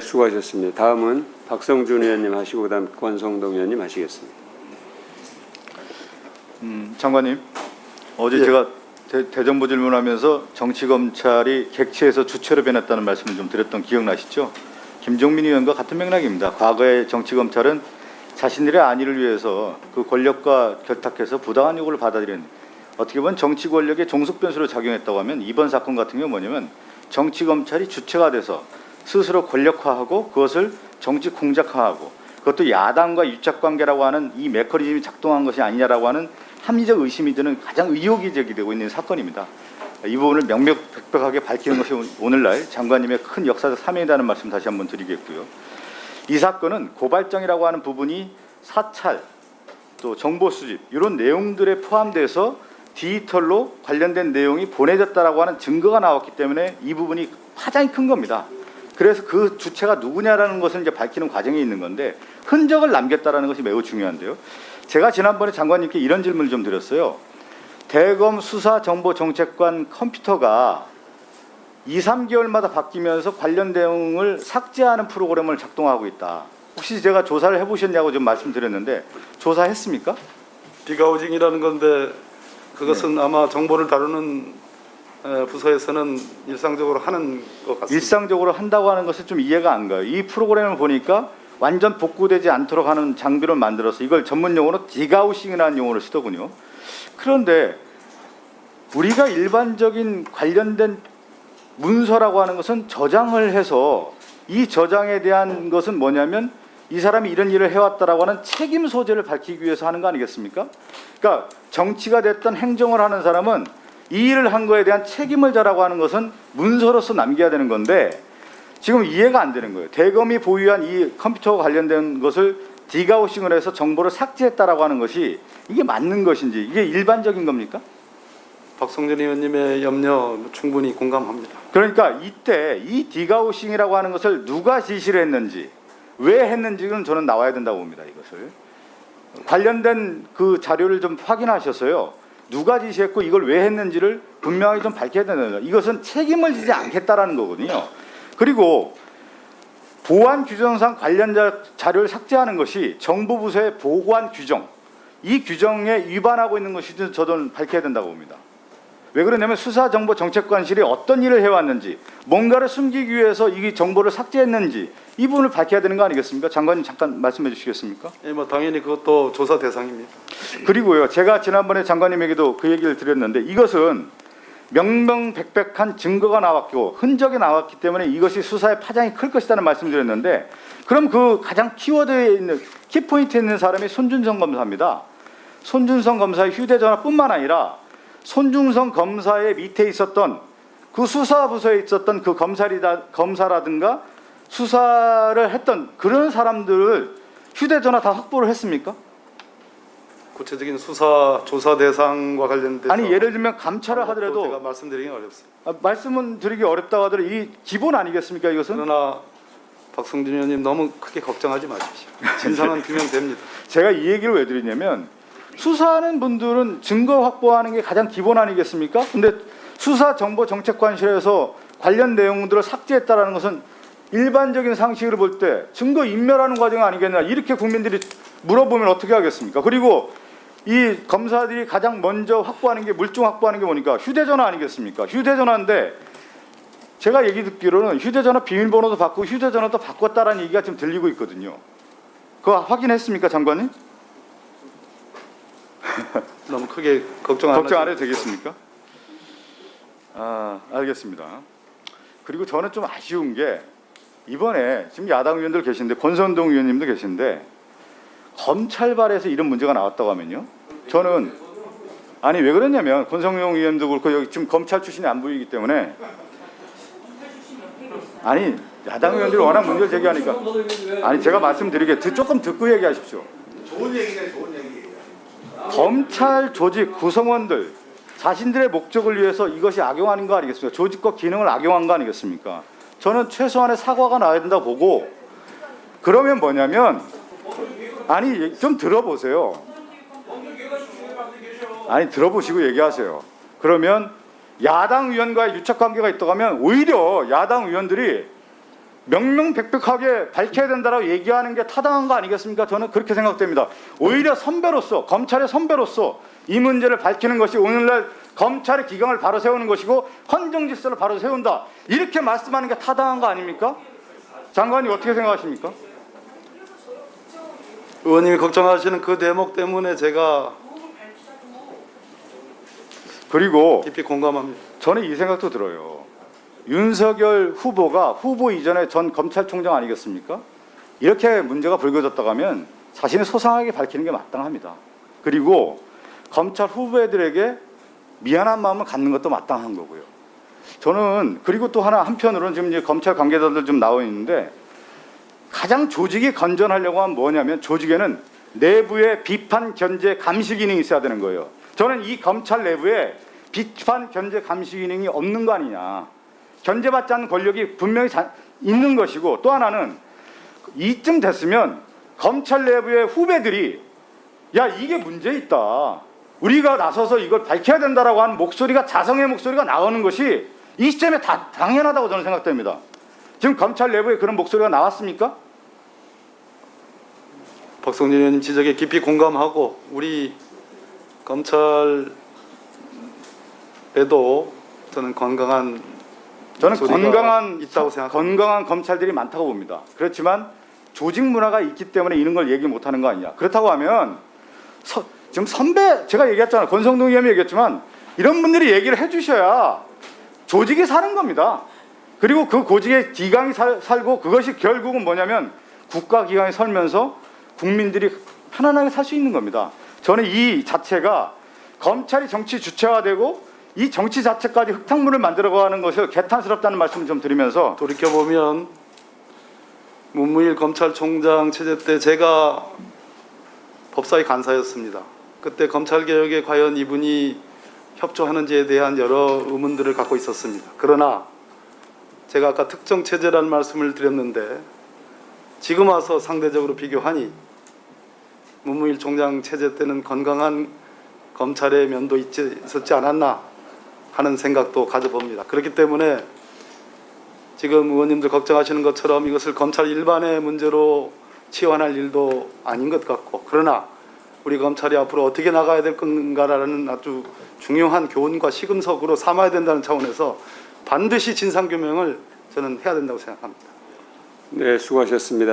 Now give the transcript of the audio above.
수고하셨습니다. 다음은 박성준 의원님 하시고 그다음 권성동 의원님 하시겠습니다. 장관님, 어제 예. 제가 대정부 질문하면서 정치검찰이 객체에서 주체로 변했다는 말씀을 좀 드렸던 기억나시죠? 김종민 의원과 같은 맥락입니다. 과거의 정치검찰은 자신들의 안위를 위해서 그 권력과 결탁해서 부당한 요구를 받아들이는, 어떻게 보면 정치 권력의 종속 변수로 작용했다고 하면 이번 사건 같은 경우 뭐냐면 정치검찰이 주체가 돼서 스스로 권력화하고 그것을 정치 공작화하고, 그것도 야당과 유착관계라고 하는 이 메커니즘이 작동한 것이 아니냐라고 하는 합리적 의심이 드는 가장 의혹이 제기되고 있는 사건입니다. 이 부분을 명명백백하게 밝히는 것이 오늘날 장관님의 큰 역사적 사명이라는 말씀 다시 한번 드리겠고요. 이 사건은 고발장이라고 하는 부분이 사찰, 또 정보 수집 이런 내용들에 포함돼서 디지털로 관련된 내용이 보내졌다라고 하는 증거가 나왔기 때문에 이 부분이 파장이 큰 겁니다. 그래서 그 주체가 누구냐라는 것을 이제 밝히는 과정이 있는 건데, 흔적을 남겼다라는 것이 매우 중요한데요. 제가 지난번에 장관님께 이런 질문을 좀 드렸어요. 대검 수사정보정책관 컴퓨터가 2, 3개월마다 바뀌면서 관련 내용을 삭제하는 프로그램을 작동하고 있다. 혹시 제가 조사를 해보셨냐고 좀 말씀드렸는데 조사했습니까? 디가우징이라는 건데 그것은 아마 정보를 다루는 부서에서는 일상적으로 하는 것 같습니다. 일상적으로 한다고 하는 것을 좀 이해가 안 가요. 이 프로그램을 보니까 완전 복구되지 않도록 하는 장비를 만들어서 이걸 전문 용어로 디가우싱이라는 용어를 쓰더군요. 그런데 우리가 일반적인 관련된 문서라고 하는 것은 저장을 해서, 이 저장에 대한 것은 뭐냐면 이 사람이 이런 일을 해왔다라고 하는 책임 소재를 밝히기 위해서 하는 거 아니겠습니까? 그러니까 정치가 됐던 행정을 하는 사람은 이 일을 한 거에 대한 책임을 져라고 하는 것은 문서로서 남겨야 되는 건데, 지금 이해가 안 되는 거예요. 대검이 보유한 이 컴퓨터와 관련된 것을 디가우싱을 해서 정보를 삭제했다라고 하는 것이 이게 맞는 것인지, 이게 일반적인 겁니까? 박성준 의원님의 염려 충분히 공감합니다. 그러니까 이때 이 디가우싱이라고 하는 것을 누가 지시를 했는지, 왜 했는지는 저는 나와야 된다고 봅니다. 이것을 관련된 그 자료를 좀 확인하셔서요, 누가 지시했고 이걸 왜 했는지를 분명히 좀 밝혀야 된다. 이것은 책임을 지지 않겠다라는 거거든요. 그리고 보안 규정상 관련 자료를 삭제하는 것이 정보부서의 보관 규정, 이 규정에 위반하고 있는 것이 저는 밝혀야 된다고 봅니다. 왜 그러냐면 수사정보정책관실이 어떤 일을 해왔는지, 뭔가를 숨기기 위해서 이 정보를 삭제했는지 이 부분을 밝혀야 되는 거 아니겠습니까? 장관님 잠깐 말씀해 주시겠습니까? 예, 뭐 당연히 그것도 조사 대상입니다. 그리고요, 제가 지난번에 장관님에게도 그 얘기를 드렸는데, 이것은 명명백백한 증거가 나왔고 흔적이 나왔기 때문에 이것이 수사의 파장이 클 것이라는 말씀을 드렸는데, 그럼 그 가장 키워드에 있는 키포인트에 있는 사람이 손준성 검사입니다. 손준성 검사의 휴대전화뿐만 아니라 손준성 검사의 밑에 있었던 그 수사부서에 있었던 그 검사라든가 수사를 했던 그런 사람들을 휴대전화 다 확보를 했습니까? 구체적인 수사 조사 대상과 관련돼서 아니, 예를 들면 감찰을 하더라도 제가 말씀드리기 어렵습니다. 말씀은 드리기 어렵다고 하더라도 이 기본 아니겠습니까? 이것은 그러나 박성준 의원님 너무 크게 걱정하지 마십시오. 진상은 규명됩니다. 제가 이 얘기를 왜 드리냐면, 수사하는 분들은 증거 확보하는 게 가장 기본 아니겠습니까? 근데 수사정보정책관실에서 관련 내용들을 삭제했다라는 것은 일반적인 상식으로 볼 때 증거 인멸하는 과정 아니겠냐, 이렇게 국민들이 물어보면 어떻게 하겠습니까? 그리고 이 검사들이 가장 먼저 확보하는 게, 물증 확보하는 게 뭐니까 휴대전화 아니겠습니까? 휴대전화인데 제가 얘기 듣기로는 휴대전화 비밀번호도 바꾸고 휴대전화도 바꿨다라는 얘기가 지금 들리고 있거든요. 그거 확인했습니까, 장관님? 너무 크게 걱정 안 해도 되겠습니까? 알겠습니다. 그리고 저는 좀 아쉬운 게, 이번에 지금 야당 의원들 계신데, 권선동 의원님도 계신데, 검찰발에서 이런 문제가 나왔다고 하면요, 저는, 아니 왜 그러냐면 권성동 의원도 그렇고 여기 지금 검찰 출신이 안 보이기 때문에, 아니 야당 의원들이 워낙 문제를 제기하니까, 아니 제가 말씀드리게 조금 듣고 얘기하십시오. 좋은 얘기네, 좋은 얘기. 검찰 조직 구성원들 자신들의 목적을 위해서 이것이 악용하는 거 아니겠습니까? 조직과 기능을 악용한 거 아니겠습니까? 저는 최소한의 사과가 나와야 된다고 보고, 그러면 뭐냐면, 아니 좀 들어보세요. 아니 들어보시고 얘기하세요. 그러면 야당 의원과의 유착관계가 있다고 하면 오히려 야당 의원들이 명명백백하게 밝혀야 된다라고 얘기하는 게 타당한 거 아니겠습니까? 저는 그렇게 생각됩니다. 오히려 선배로서, 검찰의 선배로서 이 문제를 밝히는 것이 오늘날 검찰의 기강을 바로 세우는 것이고 헌정 질서를 바로 세운다, 이렇게 말씀하는 게 타당한 거 아닙니까? 장관님 어떻게 생각하십니까? 의원님이 걱정하시는 그 대목 때문에 제가 그리고 깊이 공감합니다. 저는 이 생각도 들어요. 윤석열 후보가 후보 이전에 전 검찰총장 아니겠습니까? 이렇게 문제가 불거졌다고 하면 자신이 소상하게 밝히는 게 마땅합니다. 그리고 검찰 후배들에게 미안한 마음을 갖는 것도 마땅한 거고요. 저는 그리고 또 하나 한편으로는 지금 이제 검찰 관계자들 좀 나와 있는데, 가장 조직이 건전하려고 하면 뭐냐면 조직에는 내부의 비판 견제 감시 기능이 있어야 되는 거예요. 저는 이 검찰 내부에 비판 견제 감시 기능이 없는 거 아니냐. 견제받지 않는 권력이 분명히 있는 것이고, 또 하나는 이쯤 됐으면 검찰 내부의 후배들이 야, 이게 문제 있다, 우리가 나서서 이걸 밝혀야 된다라고 하는 목소리가, 자성의 목소리가 나오는 것이 이 시점에 다 당연하다고 저는 생각됩니다. 지금 검찰 내부에 그런 목소리가 나왔습니까? 박성준 의원님 지적에 깊이 공감하고, 우리 검찰에도 저는 건강한 목소리가 있다고 생각합니다. 건강한 검찰들이 많다고 봅니다. 그렇지만 조직 문화가 있기 때문에 이런 걸 얘기 못하는 거 아니냐. 그렇다고 하면 지금 선배, 제가 얘기했잖아요. 권성동 의원이 얘기했지만 이런 분들이 얘기를 해주셔야 조직이 사는 겁니다. 그리고 그 조직의 기강이 살고, 그것이 결국은 뭐냐면 국가 기강이 설면서 국민들이 편안하게 살 수 있는 겁니다. 저는 이 자체가 검찰이 정치 주체화되고 이 정치 자체까지 흙탕물을 만들어가는 것이 개탄스럽다는 말씀을 좀 드리면서, 돌이켜보면 문무일 검찰총장 체제 때 제가 법사위 간사였습니다. 그때 검찰개혁에 과연 이분이 협조하는지에 대한 여러 의문들을 갖고 있었습니다. 그러나 제가 아까 특정 체제라는 말씀을 드렸는데, 지금 와서 상대적으로 비교하니 문무일 총장 체제 때는 건강한 검찰의 면도 있었지 않았나 하는 생각도 가져봅니다. 그렇기 때문에 지금 의원님들 걱정하시는 것처럼 이것을 검찰 일반의 문제로 치환할 일도 아닌 것 같고, 그러나 우리 검찰이 앞으로 어떻게 나가야 될 건가라는 아주 중요한 교훈과 시금석으로 삼아야 된다는 차원에서 반드시 진상규명을 저는 해야 된다고 생각합니다. 네, 수고하셨습니다.